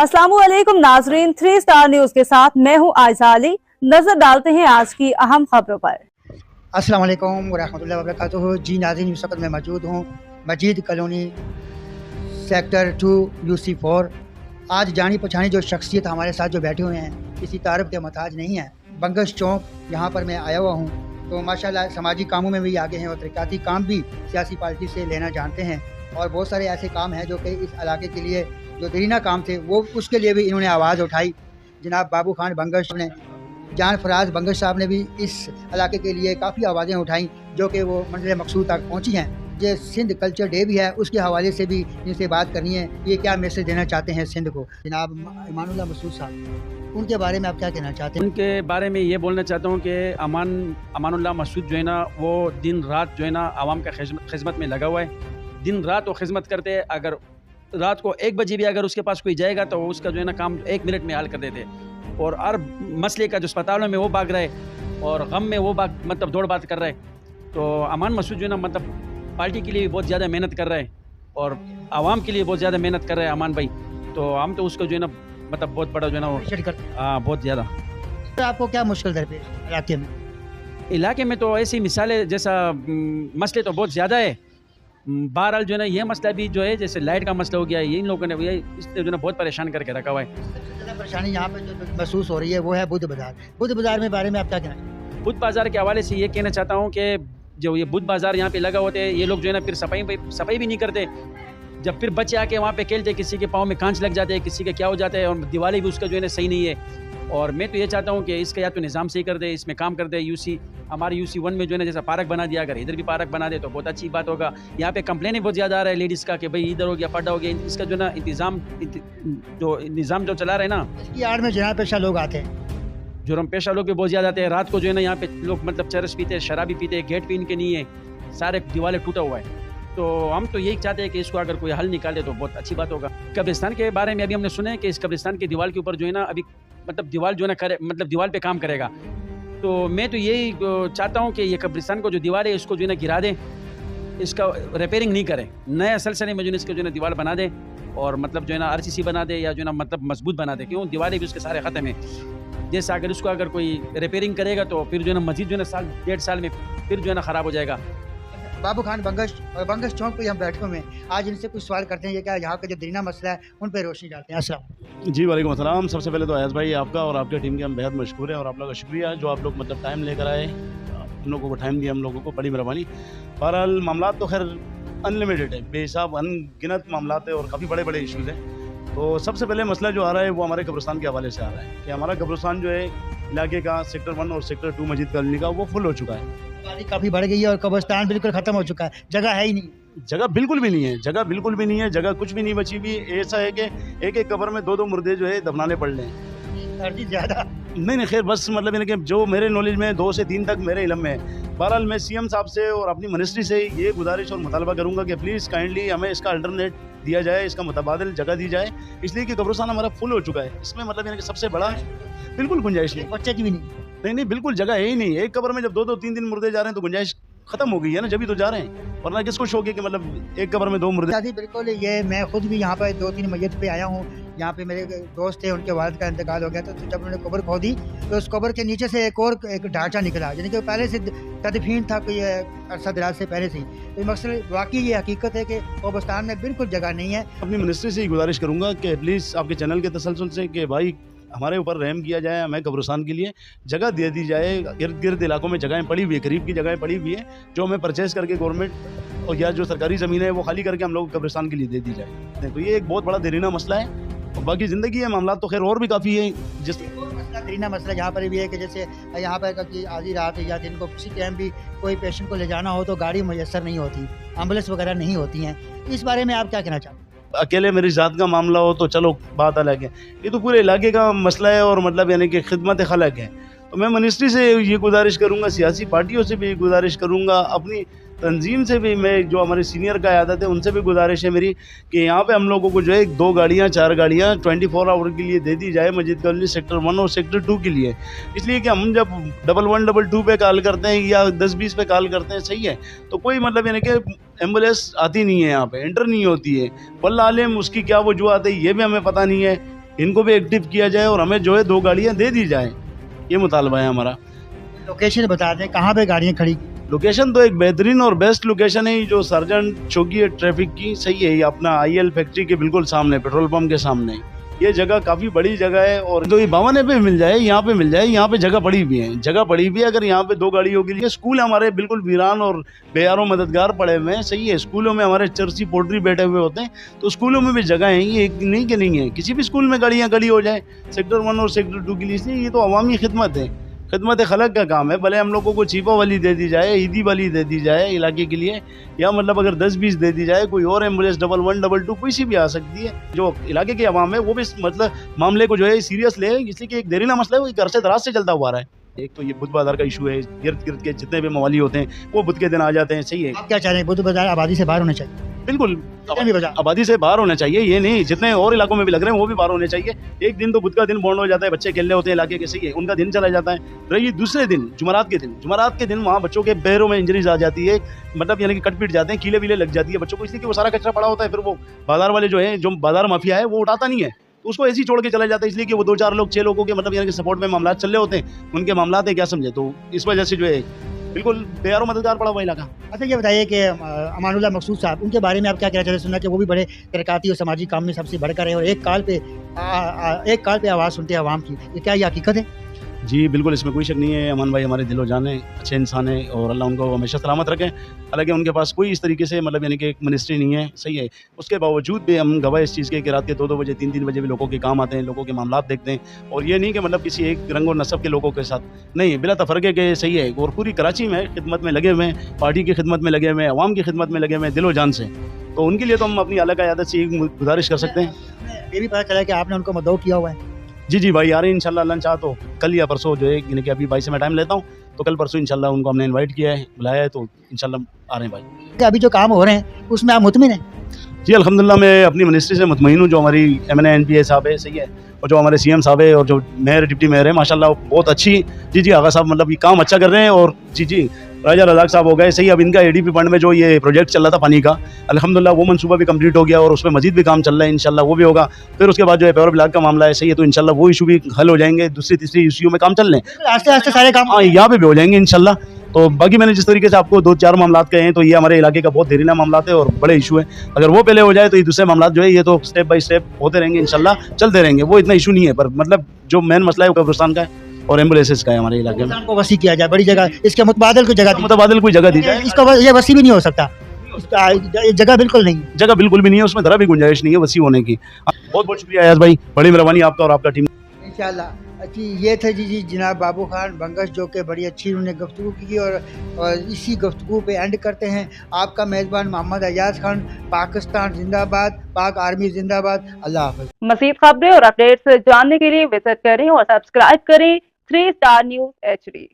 अस्सलामुअलैकुम नाजरीन, 3 star news के साथ मैं हूं आयशा अली। नजर डालते हैं आज की अहम खबरों पर। अस्सलाम वालेकुम वरहमतुल्लाहि वबरकातुहू। जी नाज़रीन, इस वक्त मैं मौजूद हूँ मजीद कॉलोनी सेक्टर 2 UC4। आज जानी पहचानी जो शख्सियत हमारे साथ जो बैठे हुए हैं किसी तारीफ के मोहताज नहीं है। बंगश चौक यहाँ पर मैं आया हुआ हूँ, तो माशाल्लाह समाजी कामों में भी आगे हैं और तरक्याती काम भी सियासी पार्टी से लेना जानते हैं। और बहुत सारे ऐसे काम हैं जो कि इस इलाके के लिए जो दरीना काम थे वो उसके लिए भी इन्होंने आवाज़ उठाई। जनाब बाबू खान बंगश ने, जान फराज बंगश साहब ने भी इस इलाके के लिए काफ़ी आवाज़ें उठाई जो कि वो मंजिल मकसूद तक पहुँची हैं। ये सिंध कल्चर डे भी है, उसके हवाले से भी इनसे बात करनी है। ये क्या मैसेज देना चाहते हैं सिंध को। जनाब ईमानुल्लाह मसूद साहब, उनके बारे में आप क्या कहना चाहते हैं? उनके बारे में ये बोलना चाहता हूँ कि अमानुल्लाह मसूद जो है ना, वो दिन रात जो है ना आवाम का खिदमत में लगा हुआ है। दिन रात वो खिदमत करते हैं। अगर रात को 1 बजे भी अगर उसके पास कोई जाएगा तो उसका जो है ना काम 1 मिनट में हल कर देते। और हर मसले का जो अस्पतालों में वो भाग रहा है और गम में वो मतलब दौड़ बात कर रहा है। तो अमान मसूद जो है ना मतलब पार्टी के लिए भी बहुत ज़्यादा मेहनत कर रहा है और आवाम के लिए बहुत ज़्यादा मेहनत कर रहा है अमान भाई। तो हम तो उसको जो है ना मतलब बहुत बड़ा जो है ना हाँ बहुत ज़्यादा। तो आपको क्या मुश्किल दरपेश इलाके में? इलाके में तो ऐसी मिसालें जैसा मसले तो बहुत ज़्यादा है। बहरहाल जो है ना ये मसला भी जो है जैसे लाइट का मसला हो गया, ये इन लोगों ने इसने जो है ना बहुत परेशान करके रखा हुआ है। सबसे ज़्यादा परेशानी यहाँ पे जो महसूस हो रही है वो है बुध बाज़ार। बुध बाज़ार में बारे में आप क्या कहना? बुध बाज़ार के हवाले से ये कहना चाहता हूँ कि जो ये बुध बाज़ार यहाँ पे लगा होते हैं, ये लोग जो है ना फिर सफाई भी नहीं करते। जब फिर बच्चे आके वहाँ पे खेलते, किसी के पाँव में कांच लग जाते हैं, किसी के क्या हो जाता है, और दिवाली भी उसका जो है ना सही नहीं है। और मैं तो ये चाहता हूँ कि इसका या तो निज़ाम सही कर दे, इसमें काम कर दे। हमारे UC1 में जो है ना जैसा पार्क बना दिया, अगर इधर भी पार्क बना दे तो बहुत अच्छी बात होगा। यहाँ पे कंप्लेन बहुत ज़्यादा आ रहा है लेडीज़ का कि भाई इधर हो गया पर्दा हो गया। इसका जो ना निज़ाम जो चला रहे हैं ना, इसकी आड़ में जुर्म पेशा लोग आते हैं। जुर्म पेशा लोग भी बहुत ज़्यादा आते हैं। रात को जो है ना यहाँ पे लोग मतलब चरस पीते हैं, शराबी पीते हैं, गेट भी इनके नहीं है, सारे दीवारें टूटा हुआ है। तो हम तो यही चाहते हैं कि इसको अगर कोई हल निकाले तो बहुत अच्छी बात होगा। कब्रिस्तान के बारे में अभी हमने सुना है कि इस कब्रिस्तान की दीवार के ऊपर जो है ना अभी मतलब दीवार जो है ना करे मतलब दीवार पे काम करेगा। तो मैं तो यही चाहता हूँ कि ये कब्रिस्तान को जो दीवार है इसको जो है ना गिरा दें, इसका रिपेयरिंग नहीं करें, नया सिलसिले में जो है इसको जो है ना दीवार बना दें और मतलब जो है ना RCC बना दे या जो है ना मतलब मजबूत बना दे। क्यों दीवारें भी उसके सारे ख़त्म है। जैसे अगर इसको अगर कोई रिपेयरिंग करेगा तो फिर जो है ना मजीद जो है ना साल 1.5 साल में फिर जो है ना ख़राब हो जाएगा। बाबू खान बंगश और बंगश चौक पे हम बैठे हुए हैं। आज इनसे कुछ सवाल करते हैं, ये क्या यहाँ का जो दरीना मसला है उन पर रोशनी डालते हैं। अस्सलाम जी वालेकुम अस्सलाम। सबसे पहले तो अयाज भाई आपका और आपके टीम के हम बेहद मशहूर हैं और आप लोगों का शुक्रिया जो आप लोग मतलब टाइम लेकर आए, हम लोगों को टाइम दिया, हम लोगों को बड़ी मेहरबानी। बहरहाल मामला तो खैर अनलिमिटेड है, बेहिसाब अनगिनत मामला है और काफ़ी बड़े बड़े इशूज़ हैं। तो सबसे पहले मसला जो आ रहा है वो हमारे कब्रिस्तान के हवाले से आ रहा है कि हमारा कब्रिस्तान जो है इलाके का सेक्टर 1 और सेक्टर 2 मजीद कॉलोनी का वो फुल हो चुका है। काफ़ी बढ़ गई है और कब्रिस्तान बिल्कुल ख़त्म हो चुका है, जगह है ही नहीं। जगह बिल्कुल भी नहीं है, जगह बिल्कुल भी नहीं है, जगह कुछ भी नहीं बची हुई। ऐसा है कि एक एक कब्र में 2-2 मुर्दे जो है दफनाने पड़ रहे हैं। अर्जी ज़्यादा नहीं खैर बस मतलब यानी कि जो मेरे नॉलेज में 2 से 3 तक मेरे इल्म में है। बहरहाल मैं CM साहब से और अपनी मिनिस्ट्री से ये गुजारिश और मुतालबा करूँगा कि प्लीज़ काइंडली हमें इसका अल्टरनेट दिया जाए, इसका मुतबादिल जगह दी जाए, इसलिए कि कब्रिस्तान हमारा फुल हो चुका है। इसमें मतलब यानी कि सबसे बड़ा बिल्कुल गुंजाइश नहीं, बच्चे की भी नहीं बिल्कुल जगह है ही नहीं। एक कब्र में जब 2-2 3-3 मुर्दे जा रहे हैं तो गुंजाइश खत्म हो गई है ना, जब ही तो जा रहे हैं, वरना किसको शौक है कि मतलब एक कब्र में 2 मुर्दे। बिल्कुल ये मैं खुद भी यहाँ पर 2-3 मैयत पे आया हूँ। यहाँ पे मेरे दोस्त थे, उनके वालिद का इंतकाल हो गया था, तो जब उन्होंने कब्र खोदी तो उस कब्र के नीचे से एक ढांचा निकला, यानी कि पहले से तदफीन था कोई अरसा दराज से पहले से ही। तो मकसद वाकई ये हकीकत है कि कब्रिस्तान में बिल्कुल जगह नहीं है। अपनी मिनिस्ट्री से ही गुजारिश करूँगा कि प्लीज़ आपके चैनल के तसलसल से कि भाई हमारे ऊपर रहम किया जाए, हमें कब्रिस्तान के लिए जगह दे दी जाए। इर्द गिर्द इलाकों में जगहें पड़ी हुई है, करीब की जगहें पड़ी हुई है जो हमें परचेज़ करके गवर्नमेंट और या जो सरकारी ज़मीन है वो खाली करके हम लोग कब्रिस्तान के लिए दे दी जाए। तो ये एक बहुत बड़ा देरीना मसला है और बाकी ज़िंदगी है मामला तो खैर और भी काफ़ी है। जिस दरीना मसला यहाँ पर भी है कि जैसे यहाँ पर कि आधी रात या दिन को किसी टाइम भी कोई पेशेंट को ले जाना हो तो गाड़ी मुयसर नहीं होती, एम्बुलेंस वगैरह नहीं होती हैं। इस बारे में आप क्या कहना चाहते हैं? अकेले मेरी ज़ात का मामला हो तो चलो बात अलग है, ये तो पूरे इलाके का मसला है और मतलब यानी कि खिदमत खलक है। तो मैं मिनिस्ट्री से ये गुजारिश करूँगा, सियासी पार्टियों से भी गुजारिश करूँगा, अपनी तंजीम से भी, मैं जो हमारे सीनियर का आदत है उनसे भी गुजारिश है मेरी कि यहाँ पे हम लोगों को जो है 2 गाड़ियाँ 4 गाड़ियाँ 24 आवर के लिए दे दी जाए मजीद कॉलोनी सेक्टर 1 और सेक्टर 2 के लिए। इसलिए कि हम जब 1122 पे कॉल करते हैं या 1020 पे कॉल करते हैं, सही है, तो कोई मतलब यानी कि एम्बुलेंस आती नहीं है, यहाँ पे एंटर नहीं होती है। वल्लाह आलिम उसकी क्या वजूहत है ये भी हमें पता नहीं है। इनको भी एक्टिव किया जाए और हमें जो है 2 गाड़ियाँ दे दी जाए, ये मुतालबा है हमारा। लोकेशन बता दें कहाँ पे गाड़ियाँ खड़ी की? लोकेशन तो एक बेहतरीन और बेस्ट लोकेशन है, जो सर्जन चौकी है ट्रैफिक की, सही है, ये अपना IL फैक्ट्री के बिल्कुल सामने, पेट्रोल पंप के सामने। ये जगह काफ़ी बड़ी जगह है और तो ये भवाने पे मिल जाए, यहाँ पे मिल जाए, यहाँ पे जगह पड़ी भी है, जगह पड़ी भी है। अगर यहाँ पे 2 गाड़ियों के लिए स्कूल हमारे बिल्कुल वीरान और बेयारों मददगार पड़े हुए हैं, सही है। स्कूलों में हमारे चर्ची पोल्ट्री बैठे हुए होते हैं, तो स्कूलों में भी जगह है, ये एक नहीं कि नहीं है। किसी भी स्कूल में गाड़ियाँ खड़ी हो जाए सेक्टर 1 और सेक्टर 2 के लिए, इसलिए ये तो अवामी खिदमत है, खिदमत खलक का काम है। भले हम लोगों को चीपा वाली दे दी जाए, ईदी वाली दे दी जाए इलाके के लिए, या मतलब अगर 10-20 दे दी जाए, कोई और एम्बुलेंस 11 22 कोई सी भी आ सकती है। जो इलाके के अवाम है वो भी इस मतलब मामले को जो है सीरियस ले, इसलिए कि एक देरीला मसला है, वो अरसे दराज से चलता हुआ रहा है। एक तो ये बुध बाजार का इशू है, गिरद गिरद के जितने भी मवाली होते हैं वो बुध के दिन आ जाते हैं, सही है। आप क्या चाह रहे हैं? बुध बाजार आबादी से बाहर होना चाहिए? बिल्कुल जितने भी बाजार आबादी से बाहर होना चाहिए, ये नहीं जितने और इलाकों में भी लग रहे हैं वो भी बाहर होने चाहिए। एक दिन तो बुध का दिन बॉन्ड हो जाता है, बच्चे खेल रहे होते हैं इलाके के, सही है, उनका दिन चला जाता है। रही दूसरे दिन जुमरात के दिन वहाँ बच्चों के पैरों में इंजरीज आ जाती है, मतलब यानी कि कट पीट जाते हैं, कीले वीले लग जाती है बच्चों को, इसलिए कि वो सारा कचरा पड़ा होता है। फिर वो बाजार वाले जो है, जो बाजार माफिया है, वो उठाता नहीं है, तो उसको ऐसे ही छोड़ के चला जाता है, इसलिए कि वो 2-4 लोग 6 लोगों के मतलब यानी कि सपोर्ट में मामला चल रहे होते हैं, उनके मामला है क्या समझे, तो इस वजह से जो है बिल्कुल बेयारो मददगार पड़ा हुआ इलाका। अच्छा ये बताइए कि अमानुल्लाह मकसूद साहब, उनके बारे में आप क्या कहना चाहते हैं? सुना कि वो भी बड़े तरक्याती और समाजी काम में सबसे बढ़कर है और एक काल पे आवाज़ सुनते हैं आवाम की, ये क्या ये हकीकत है? जी बिल्कुल, इसमें कोई शक नहीं है। अमान भाई हमारे दिलो जान है, अच्छे इंसान है और अल्लाह उनको हमेशा सलामत रखें। हालांकि उनके पास कोई इस तरीके से मतलब यानी कि एक मिनिस्ट्री नहीं है, सही है। उसके बावजूद भी हम गवाह इस चीज़ के कि रात के 2-2 बजे 3-3 बजे भी लोगों के काम आते हैं, लोगों के मामला देखते हैं, और ये नहीं कि मतलब किसी एक रंग और नस्ब के लोगों के साथ नहीं, बिला तफरके के, सही है। और पूरी कराची में खिदमत में लगे हुए हैं, पार्टी की खिदमत में लगे हुए हैं, अवाम की खिदमत में लगे हुए हैं दिलो जान से, तो उनके लिए तो हम अपनी आला क़यादत से गुजारिश कर सकते हैं। ये भी पता चला कि आपने उनको मदऊ किया हुआ है। जी भाई आ रहे हैं इंशाल्लाह, अल्लाह चाह तो कल या परसों जो है, यानी कि अभी भाई से मैं टाइम लेता हूँ, तो कल परसों इंशाल्लाह उनको हमने इनवाइट किया है, बुलाया है, तो इंशाल्लाह आ रहे हैं भाई। कि अभी जो काम हो रहे हैं उसमें आप मुतमिन हैं? जी अल्हम्दुलिल्लाह, मैं अपनी मिनिस्ट्री से मुतमईन हूँ। जो हमारी MNA NPA साहब है, सही है, और जो हमारे CM साहब है और जो मेयर डिप्टी मेयर है, माशाल्लाह बहुत अच्छी, जी आगा साहब मतलब ये काम अच्छा कर रहे हैं। और जी राजा रज़ाक साहब हो गए, सही। अब इनका ADP फंड में जो ये प्रोजेक्ट चल रहा था पानी का, अल्हम्दुलिल्लाह वो मंसूबा भी कंप्लीट हो गया और उसमें मजीद भी काम चल रहा है, इंशाल्लाह वो भी होगा। फिर उसके बाद जो है पावर ब्लॉक का मामला है, सही है, तो इंशाल्लाह वो इशू भी हल हो जाएंगे। दूसरी तीसरी इशू में काम चल रहे हैं, आस्ते आस्ते सारे काम। हाँ यहाँ पे भी हो जाएंगे इंशाल्लाह। तो बाकी मैंने जिस तरीके से आपको 2-4 मामला कहे हैं, तो ये हमारे इलाके का बहुत देरीला मामला है और बड़े इशू है। अगर वो पहले हो जाए तो ये दूसरे मामला जो है ये तो स्टेप बाय स्टेप होते रहेंगे इंशाल्लाह, चलते रहेंगे, वो इतना इशू नहीं है। पर मतलब जो मेन मसला है वो कब्रिस्तान का है और एम्बुलेंसेस का है हमारे इलाके में। को वसी किया जाए, बड़ी जगह, इसके मुतबादल कोई जगह मुतबादिल कोई जगह दी जाए, इसको ये वसी भी नहीं हो सकता, जगह बिल्कुल नहीं, जगह बिल्कुल भी नहीं है, उसमें जरा भी गुंजाइश नहीं है वसी होने की। बहुत बहुत शुक्रिया अयाज भाई, बड़ी मेहरबानी आपका और आपका टीम। इंशाल्लाह। जी ये थे जी जनाब बाबू खान बंगश, जो कि बड़ी अच्छी उन्होंने गुफ्तगू की और इसी गुफ्तगू पे एंड करते हैं। आपका मेज़बान मोहम्मद अयाज खान। पाकिस्तान जिंदाबाद, पाक आर्मी जिंदाबाद। अल्लाह हाफ़िज़। मज़ीद खबरें और अपडेट्स जानने के लिए विजिट करें और सब्सक्राइब करें 3 स्टार न्यूज़ HD।